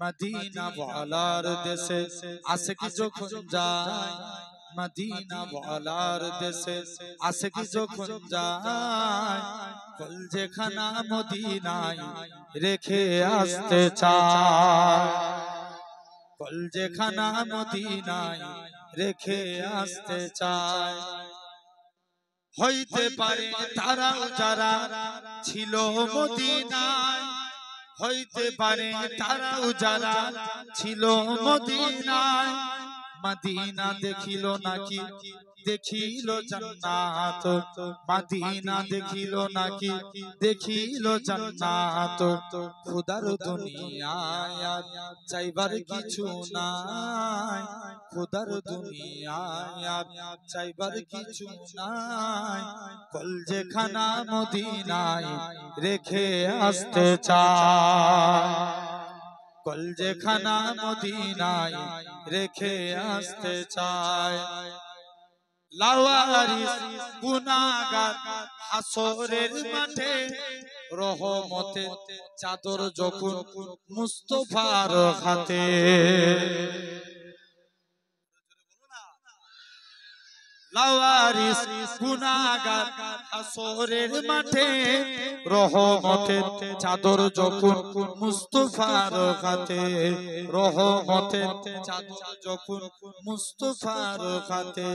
Medina ওয়ালার দেশে আশিক যখন যায়, মদিনা ওয়ালার দেশে আশিক যখন যায়, কলজেখানা মদিনায় রেখে আসতে চায়, কলজেখানা মদিনায় রেখে আসতে চায়। হইতে পারে তারাও যারা ছিল মদিনায়, হইতে পারে তারাও যারা ছিল মদিনায়, মদিনা দেখিল নাকি দেখিল জান্নাত, মদিনা দেখিল নাকি দেখিল জান্নাত। খোদার দুনিয়ায় চাইবার কিছু নাই, খোদার দুনিয়ায় চাইবার কিছু নাই, কলজেখানা মদিনায় রেখে আসতে চায়, কলজেখানা মদিনায় রেখে আসতে চায়। লাওয়ারিস গুনাহগার হাসরের মাঠে রহমতের চাদর যখন মুস্তাফার হাতে, লাওয়ারিস গুনাহগার হাসরের মাঠে রহমতের চাদর যখন মুস্তাফার হাতে, রহমতের চাদর যখন মুস্তাফার হাতে।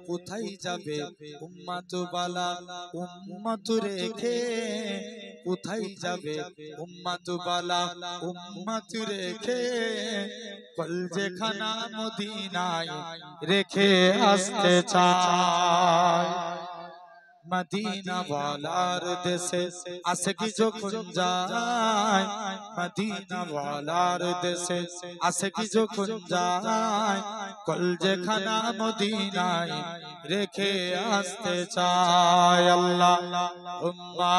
কোথায় যাবে উম্মত বালা উম্মত রেখে, কোথায় যাবে উম্মত বালা উম্মত রেখে, কলজেখানা মদিনায় রেখে আসতে চায়। মদিনা ওয়ালার দেশে আশিক যখন যায়, মদিনা ওয়ালার দেশে আশিক যখন যায়, কলজেখানা মদিনায় রেখে আসতে চায়। আল্লাহুম্মা